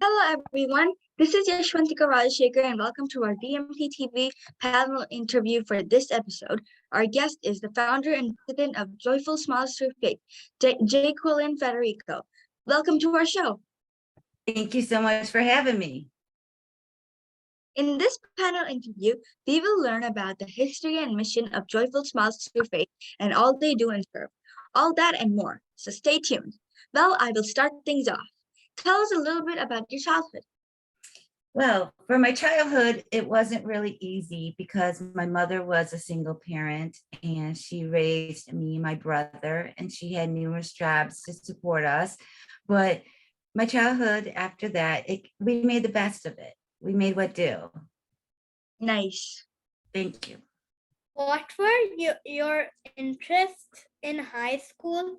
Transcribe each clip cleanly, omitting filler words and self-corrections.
Hello everyone, this is Yashwantika Rajashekar and welcome to our DMT TV panel interview for this episode. Our guest is the founder and president of Joyful Smiles Through Faith, J. Quillen Federico. Welcome to our show. Thank you so much for having me. In this panel interview, we will learn about the history and mission of Joyful Smiles Through Faith and all they do and serve. All that and more, so stay tuned. Well, I will start things off. Tell us a little bit about your childhood. Well, for my childhood, it wasn't really easy because my mother was a single parent and she raised me and my brother, and she had numerous jobs to support us. But my childhood after that, we made the best of it. We made what do. Nice. Thank you. What were your interests in high school?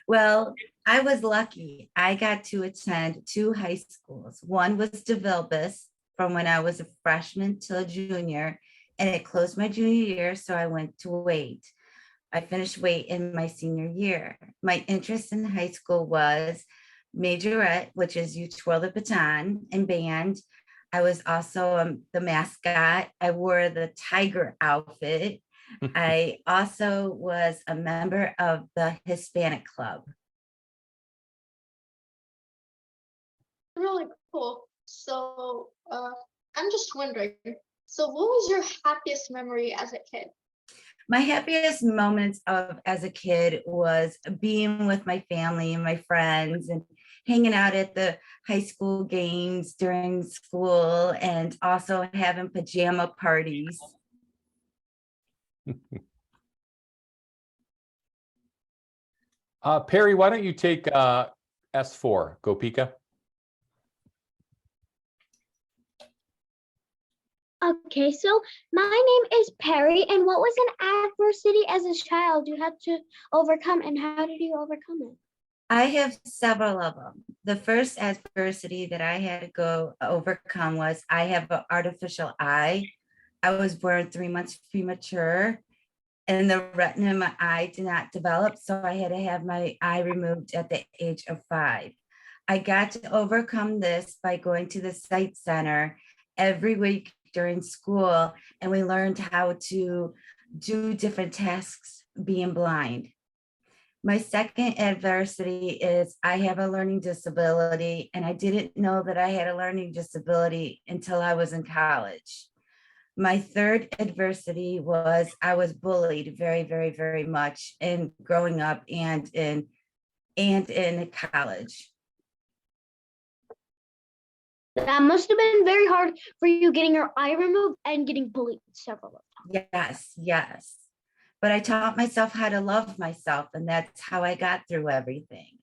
Well, I was lucky. I got to attend two high schools. One was DeVilbiss from when I was a freshman till a junior, and it closed my junior year, so I went to Wade. I finished Wade in my senior year. My interest in high school was majorette, which is you twirl the baton, and band. I was also the mascot. I wore the tiger outfit. I also was a member of the Hispanic Club. Really cool. So I'm just wondering, so what was your happiest memory as a kid? My happiest moments as a kid was being with my family and my friends and hanging out at the high school games during school, and also having pajama parties. Perry, why don't you take S4, Go Pika? Okay, so my name is Perry, and what was an adversity as a child you had to overcome, and how did you overcome it? I have several of them. The first adversity that I had to go overcome was I have an artificial eye. I was born 3 months premature, and the retina in my eye did not develop, so I had to have my eye removed at the age of 5. I got to overcome this by going to the sight center every week during school, and we learned how to do different tasks being blind. My second adversity is I have a learning disability, and I didn't know that I had a learning disability until I was in college. My third adversity was I was bullied very, very, very much in growing up and in college. That must have been very hard for you getting your eye removed and getting bullied several times. Yes. But I taught myself how to love myself, and that's how I got through everything.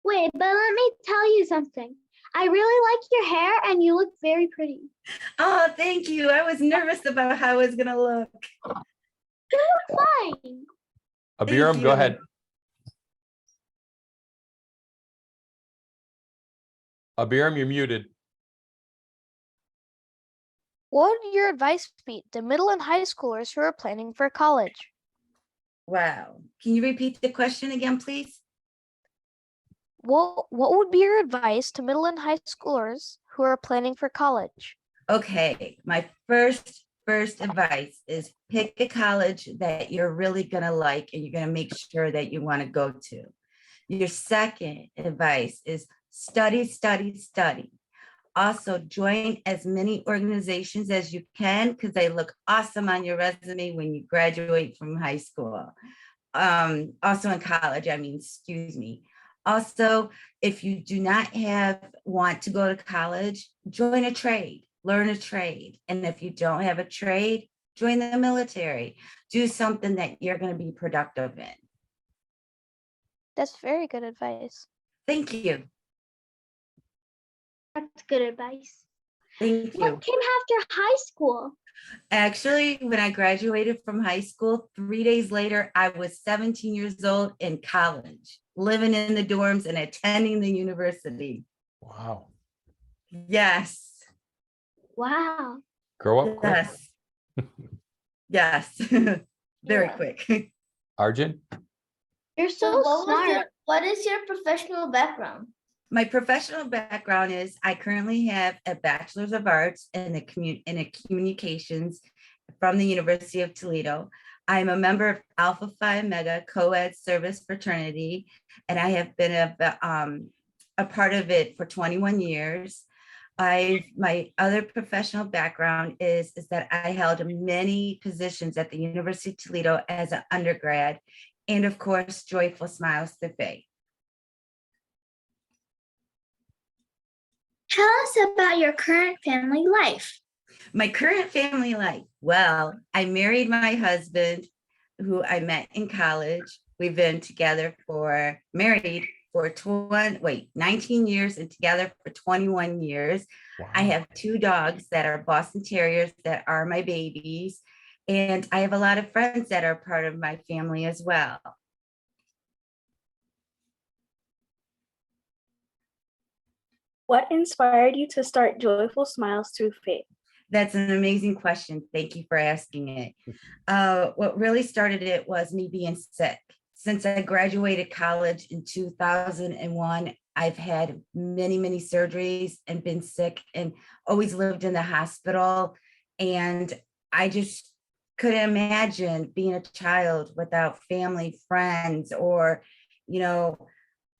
Wait, but let me tell you something. I really like your hair, and you look very pretty. Oh, thank you. I was nervous about how I was going to look. You look fine. Abiram, go ahead. Abiram, you're muted. What would your advice be to middle and high schoolers who are planning for college? Wow. Can you repeat the question again, please? What would be your advice to middle and high schoolers who are planning for college? Okay, my first advice is pick a college that you're really going to like and you're going to make sure that you want to go to. Your second advice is study. Also, join as many organizations as you can because they look awesome on your resume when you graduate from high school. Also in college, Also, if you do not want to go to college, join a trade, learn a trade. And if you don't have a trade, join the military. Do something that you're going to be productive in. That's very good advice. Thank you. That's good advice. Thank you. What came after high school? Actually, when I graduated from high school, 3 days later, I was 17 years old in college, living in the dorms and attending the university. Wow. Yes. Wow. Grow up quick. Yes. Very quick. Arjun? You're so smart. What is your professional background? My professional background is I currently have a Bachelor's of Arts in communications from the University of Toledo. I'm a member of Alpha Phi Omega Co-ed Service Fraternity, and I have been a part of it for 21 years. My other professional background is that I held many positions at the University of Toledo as an undergrad, and of course, Joyful Smiles Through Faith. Tell us about your current family life. My current family life. Well, I married my husband, who I met in college. We've been married for 19 years and together for 21 years. I Wow. have 2 dogs that are Boston Terriers that are my babies. And I have a lot of friends that are part of my family as well. What inspired you to start Joyful Smiles Through Faith? That's an amazing question. Thank you for asking it. What really started it was me being sick. Since I graduated college in 2001, I've had many, many surgeries and been sick and always lived in the hospital. And I just couldn't imagine being a child without family, friends, or,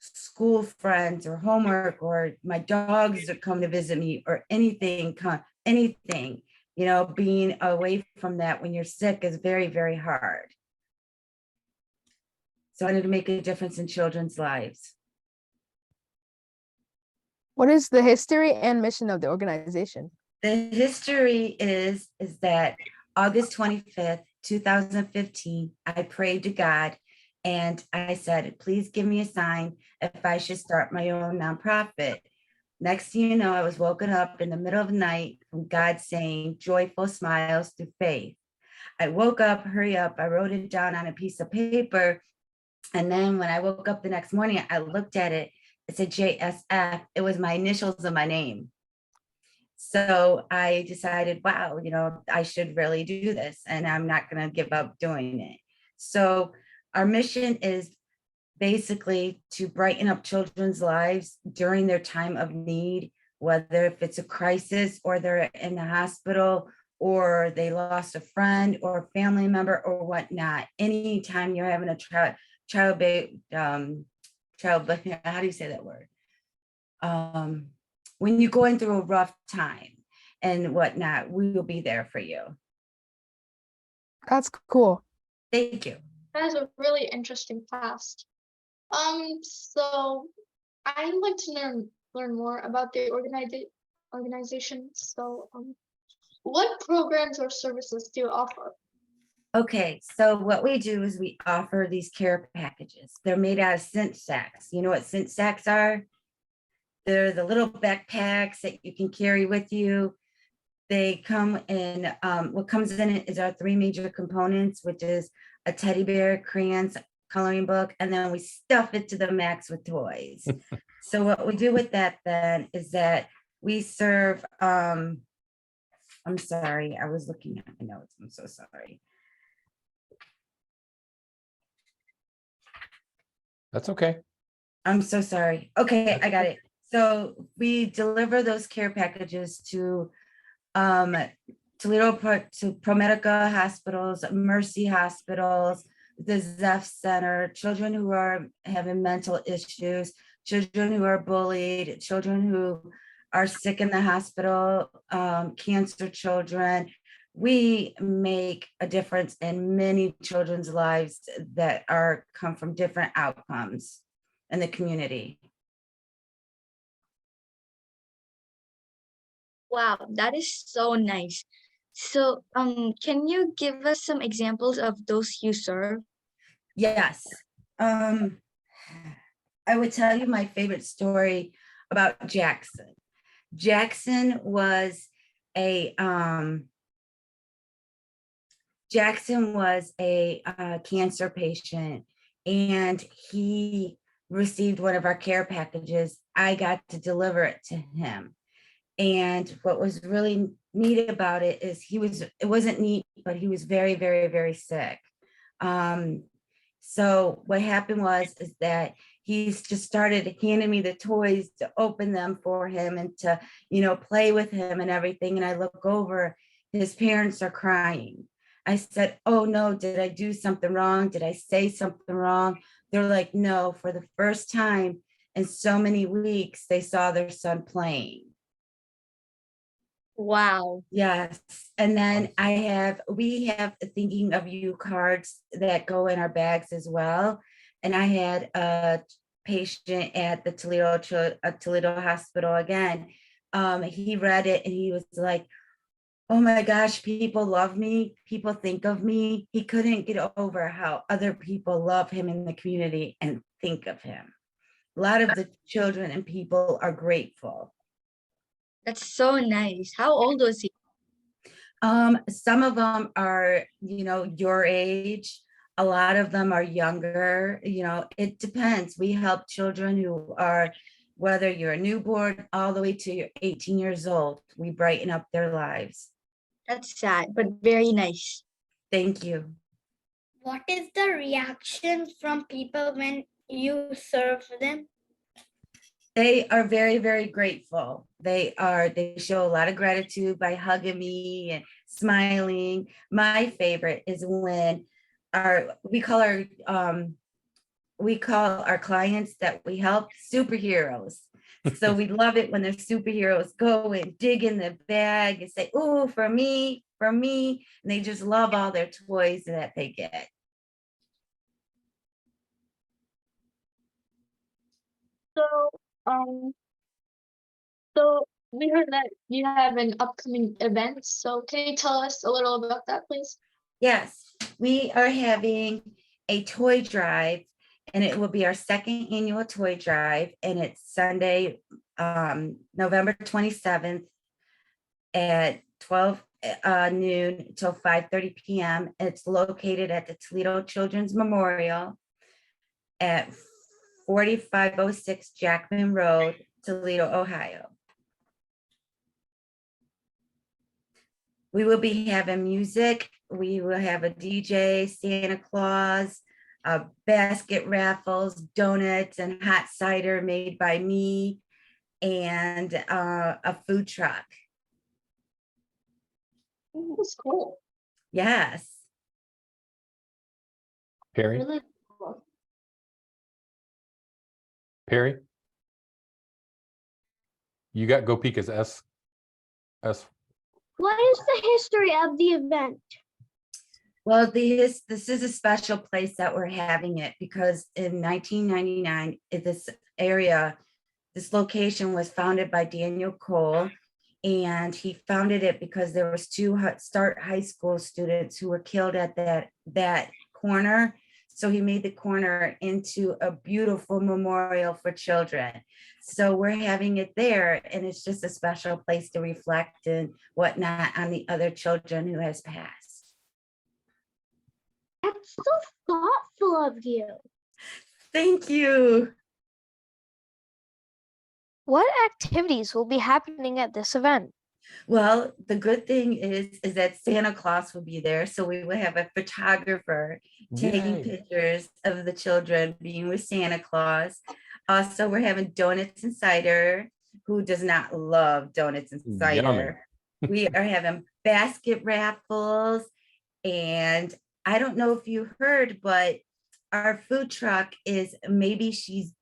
school friends or homework, or my dogs that come to visit me or anything, being away from that when you're sick is very, very hard. So I wanted to make a difference in children's lives. What is the history and mission of the organization? The history is that August 25th, 2015, I prayed to God and I said, please give me a sign if I should start my own nonprofit. Next thing you know, I was woken up in the middle of the night from God saying, Joyful Smiles Through Faith. I woke up, hurry up, I wrote it down on a piece of paper. And then when I woke up the next morning, I looked at it, it said JSF. It was my initials of my name. So I decided, wow, I should really do this and I'm not going to give up doing it. So our mission is basically to brighten up children's lives during their time of need, whether if it's a crisis or they're in the hospital or they lost a friend or a family member or whatnot. Anytime you're having a how do you say that word? When you're going through a rough time and whatnot, we will be there for you. That's cool. Thank you. That is a really interesting past. So I'd like to learn more about the organization. So, what programs or services do you offer? Okay, so what we do is we offer these care packages. They're made out of scent sacks. You know what scent sacks are? They're the little backpacks that you can carry with you. They come in, what comes in it is our 3 major components, which is a teddy bear, crayons, coloring book, and then we stuff it to the max with toys. So what we do with that then is that we serve, I'm sorry, I was looking at my notes, I'm so sorry. That's okay. I'm so sorry. Okay, I got it. So we deliver those care packages to Toledo to ProMedica hospitals, Mercy hospitals, the Zeph Center, children who are having mental issues, children who are bullied, children who are sick in the hospital, cancer children. We make a difference in many children's lives that come from different outcomes in the community. Wow, that is so nice. So, can you give us some examples of those you serve? Yes. I would tell you my favorite story about Jackson. Jackson was a cancer patient, and he received one of our care packages. I got to deliver it to him. And what was really neat about it is it wasn't neat, but he was very, very, very sick. So what happened is that he's just started handing me the toys to open them for him and to, play with him and everything. And I look over, his parents are crying. I said, oh no, did I do something wrong? Did I say something wrong? They're like, no, for the first time in so many weeks, they saw their son playing. Wow. Yes. And then we have thinking of you cards that go in our bags as well. And I had a patient at the Toledo Hospital again. He read it and he was like, oh my gosh, people love me. People think of me. He couldn't get over how other people love him in the community and think of him. A lot of the children and people are grateful. That's so nice. How old was he? Some of them are, your age. A lot of them are younger. It depends. We help children who are, whether you're a newborn all the way to you're 18 years old, we brighten up their lives. That's sad, but very nice. Thank you. What is the reaction from people when you serve them? They are very, very grateful. They show a lot of gratitude by hugging me and smiling. My favorite is when we call our clients that we help superheroes. So we love it when their superheroes go and dig in the bag and say, oh, for me. And they just love all their toys that they get. Um, so we heard that you have an upcoming event. So can you tell us a little about that, please? Yes, we are having a toy drive, and it will be our second annual toy drive, and it's Sunday, November 27th at 12 noon till 5:30 p.m. It's located at the Toledo Children's Memorial at 4506 Jackman Road, Toledo, Ohio. We will be having music. We will have a DJ, Santa Claus, basket raffles, donuts, and hot cider made by me, and a food truck. That's cool. Yes. Perry? Really cool. Perry? You got Gopika's S. What is the history of the event? Well, this is a special place that we're having it because in 1999, this location was founded by Daniel Cole, and he founded it because there was two Start high school students who were killed at that corner. So he made the corner into a beautiful memorial for children. So we're having it there, and it's just a special place to reflect and whatnot on the other children who has passed. That's so thoughtful of you. Thank you. What activities will be happening at this event? Well, the good thing is that Santa Claus will be there. So we will have a photographer taking Yay. pictures of the children being with Santa Claus. Also, we're having donuts and cider. Who does not love donuts and cider? We are having basket raffles. And I don't know if you heard, but our food truck is Maybe She's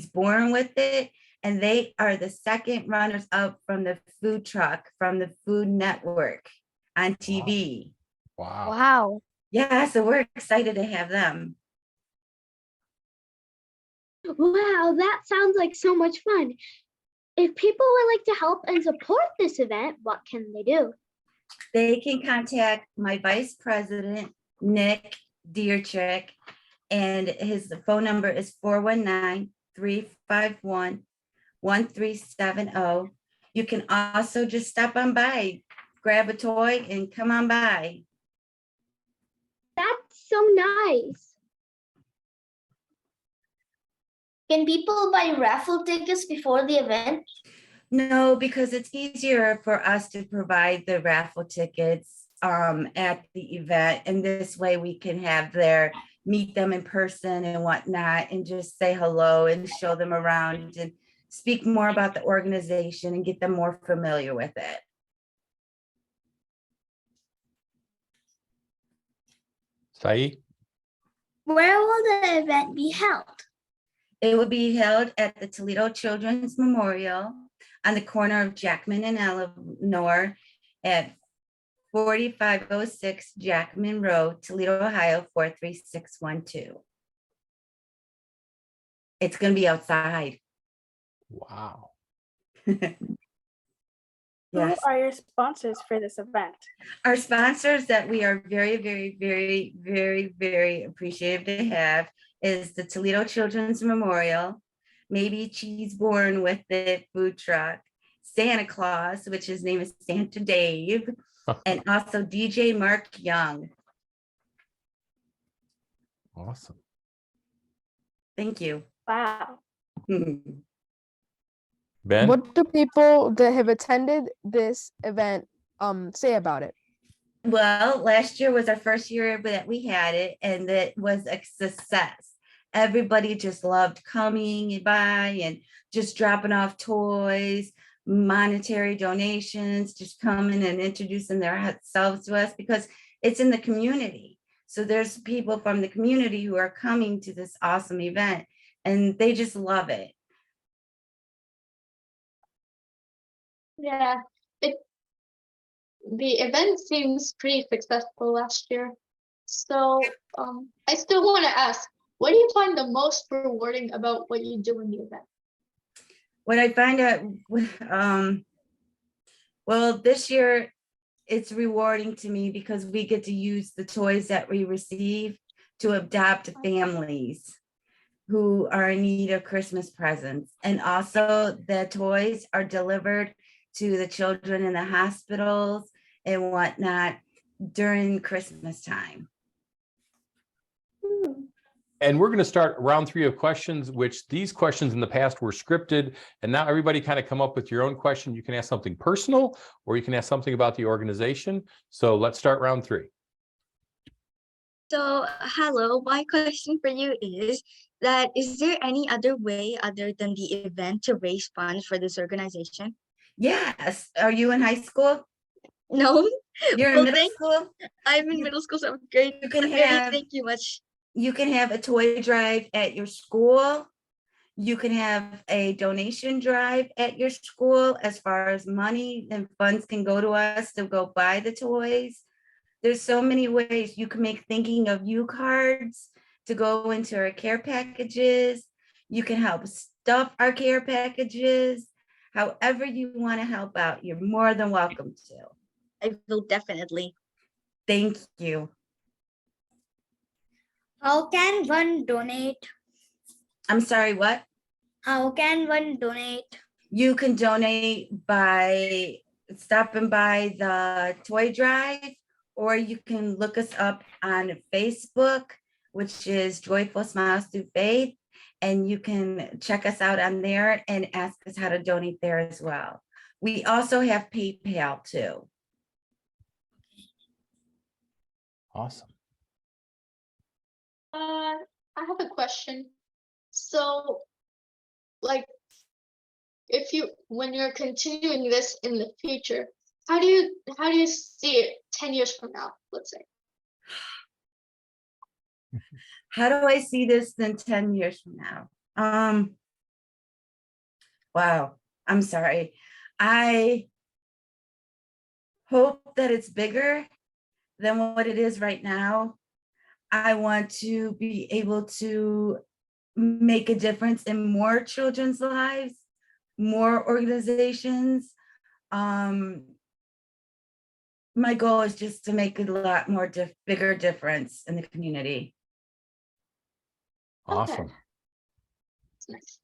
Born with It. And they are the second runners up from the food truck from the Food Network on TV. Wow. Wow. Yeah, so we're excited to have them. Wow, that sounds like so much fun. If people would like to help and support this event, what can they do? They can contact my vice president, Nick Dietrich, and his phone number is 419-351-1370. You can also just stop on by, grab a toy and come on by. That's so nice. Can people buy raffle tickets before the event? No, because it's easier for us to provide the raffle tickets at the event. And this way we can have their meet them in person and whatnot, and just say hello and show them around and speak more about the organization and get them more familiar with it. Saeed? Where will the event be held? It will be held at the Toledo Children's Memorial on the corner of Jackman and Eleanor at 4506 Jackman Road, Toledo, Ohio, 43612. It's going to be outside. Wow. Who Yes. are your sponsors for this event? Our sponsors that we are very, very, very, very, very appreciative to have is the Toledo Children's Memorial, Maybe Cheese Born with It food truck, Santa Claus, which his name is Santa Dave, and also DJ Mark Young. Awesome. Thank you. Wow. Ben? What do people that have attended this event say about it? Well, last year was our first year that we had it, and it was a success. Everybody just loved coming by and just dropping off toys, monetary donations, just coming and introducing themselves to us because it's in the community. So there's people from the community who are coming to this awesome event, and they just love it. Yeah, the event seems pretty successful last year. So I still want to ask, what do you find the most rewarding about what you do in the event? What I find out, well, this year it's rewarding to me because we get to use the toys that we receive to adopt families who are in need of Christmas presents. And also the toys are delivered to the children in the hospitals and whatnot during Christmas time. And we're going to start round 3 of questions, which these questions in the past were scripted. And now everybody kind of come up with your own question. You can ask something personal, or you can ask something about the organization. So let's start round 3. So, hello, my question for you is that is there any other way other than the event to raise funds for this organization? Yes. Are you in high school? No, You're in Well, middle thank- school? I'm in middle school, 7th grade. You can Really, have thank you much. you can have a toy drive at your school. You can have a donation drive at your school as far as money and funds can go to us to go buy the toys. There's so many ways you can make thinking of you cards to go into our care packages. You can help stuff our care packages. However you want to help out, you're more than welcome to. I will definitely. Thank you. How can one donate? I'm sorry, what? How can one donate? You can donate by stopping by the toy drive, or you can look us up on Facebook, which is Joyful Smiles Through Faith. And you can check us out on there and ask us how to donate there as well. We also have PayPal too. Awesome. I have a question. So, like, when you're continuing this in the future, how do you see it 10 years from now, let's say? How do I see this in 10 years from now? Wow, I'm sorry. I hope that it's bigger than what it is right now. I want to be able to make a difference in more children's lives, more organizations. My goal is just to make a lot more bigger difference in the community. Awesome. That's nice.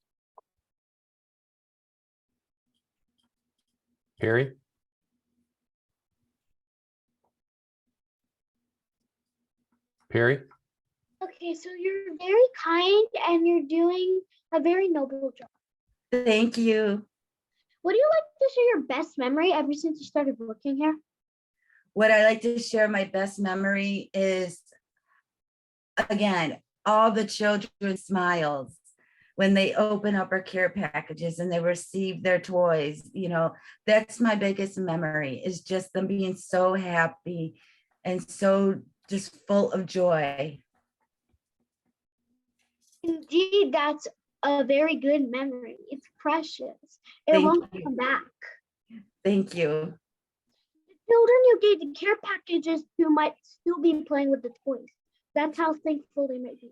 Perry? Perry? Okay, so you're very kind and you're doing a very noble job. Thank you. Would you like to share your best memory ever since you started working here? What I like to share my best memory is again, all the children smiles when they open up our care packages and they receive their toys. You know, that's my biggest memory, is just them being so happy and so just full of joy. Indeed, that's a very good memory. It's precious. It Thank won't you. come back. Thank you. The children you gave the care packages to might still be playing with the toys. That's how thankful they might be.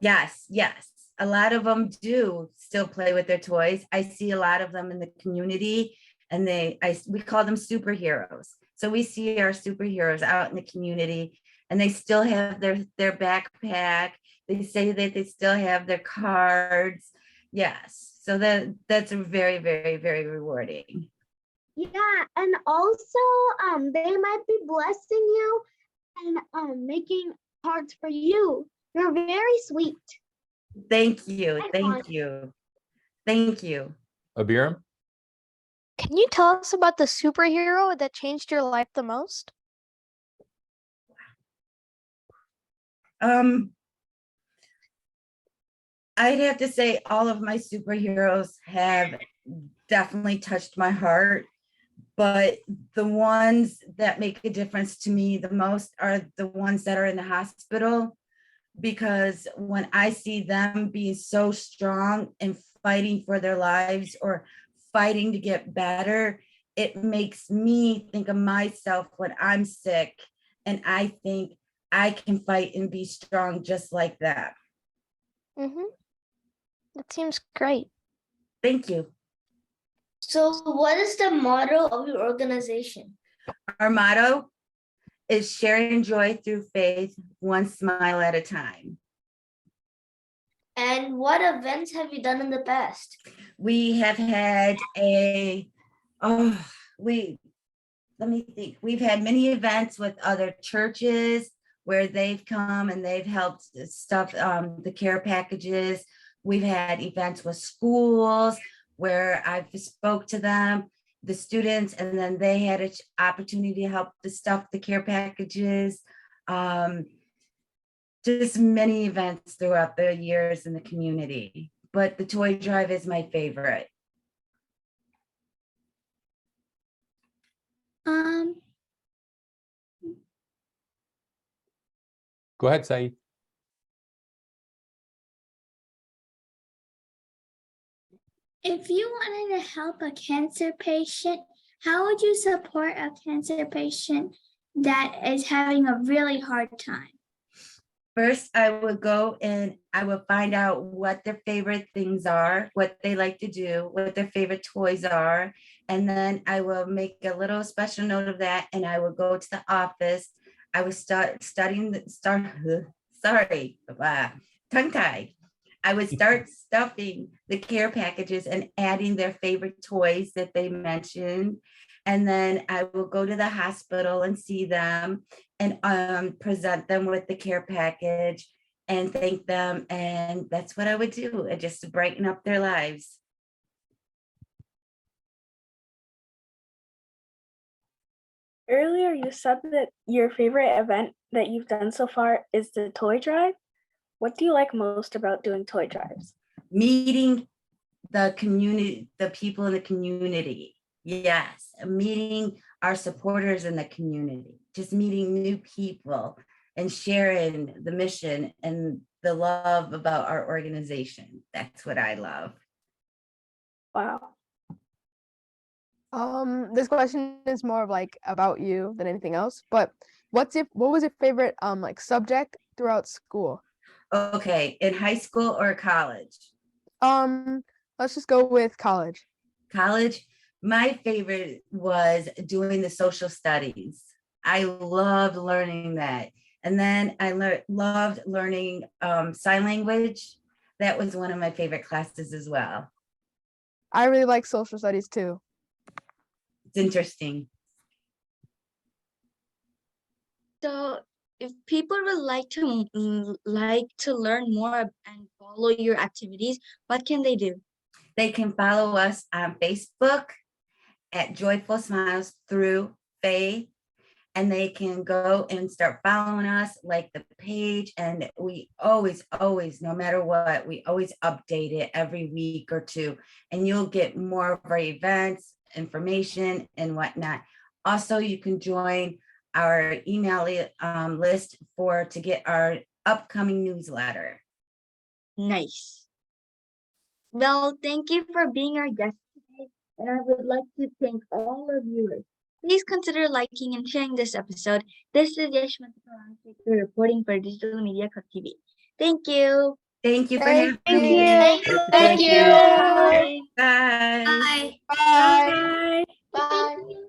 Yes, yes. A lot of them do still play with their toys. I see a lot of them in the community, and we call them superheroes. So we see our superheroes out in the community, and they still have their backpack. They say that they still have their cards. Yes. So that's very, very, very rewarding. Yeah, and also they might be blessing you and making cards for you. You're very sweet. Thank you. Hi, Thank Fawn. you. Thank you. Abiram? Can you tell us about the superhero that changed your life the most? I'd have to say all of my superheroes have definitely touched my heart, but the ones that make a difference to me the most are the ones that are in the hospital, because when I see them being so strong and fighting for their lives or fighting to get better, it makes me think of myself when I'm sick, and I think I can fight and be strong just like that. Mm-hmm. That seems great. Thank you. So, what is the motto of your organization? Our motto is sharing joy through faith, one smile at a time. And what events have you done in the past? We have had let me think. We've had many events with other churches where they've come and they've helped stuff, the care packages. We've had events with schools where I've spoke to them, the students, and then they had an opportunity to help to stuff the care packages. Just many events throughout the years in the community, but the toy drive is my favorite. Go ahead, Saeed. If you wanted to help a cancer patient, how would you support a cancer patient that is having a really hard time? First, I would go and I would find out what their favorite things are, what they like to do, what their favorite toys are. And then I will make a little special note of that. And I will go to the office. I would start tongue tied. I would start stuffing the care packages and adding their favorite toys that they mentioned. And then I will go to the hospital and see them and present them with the care package and thank them. And that's what I would do, just to brighten up their lives. Earlier, you said that your favorite event that you've done so far is the toy drive. What do you like most about doing toy drives? Meeting the community, the people in the community. Yes, meeting our supporters in the community, just meeting new people and sharing the mission and the love about our organization. That's what I love. Wow. This question is more of like about you than anything else, but what was your favorite like subject throughout school? Okay, in high school or college? Let's just go with college. College, my favorite was doing the social studies. I loved learning that. And then I loved learning sign language. That was one of my favorite classes as well. I really like social studies too. It's interesting. So if people would like to learn more and follow your activities, what can they do? They can follow us on Facebook at Joyful Smiles Thru Faith. and they can go and start following us, like the page. And we always, no matter what, we always update it every week or two, and you'll get more of our events, information and whatnot. Also, you can join our email list to get our upcoming newsletter. Nice. Well, thank you for being our guest today, and I would like to thank all our viewers. Please consider liking and sharing this episode. This is Yashmati reporting for Digital Media Club TV. Thank you. Thank you for Thank having me. you. Thank you. Bye. Bye. Bye. Bye. Bye.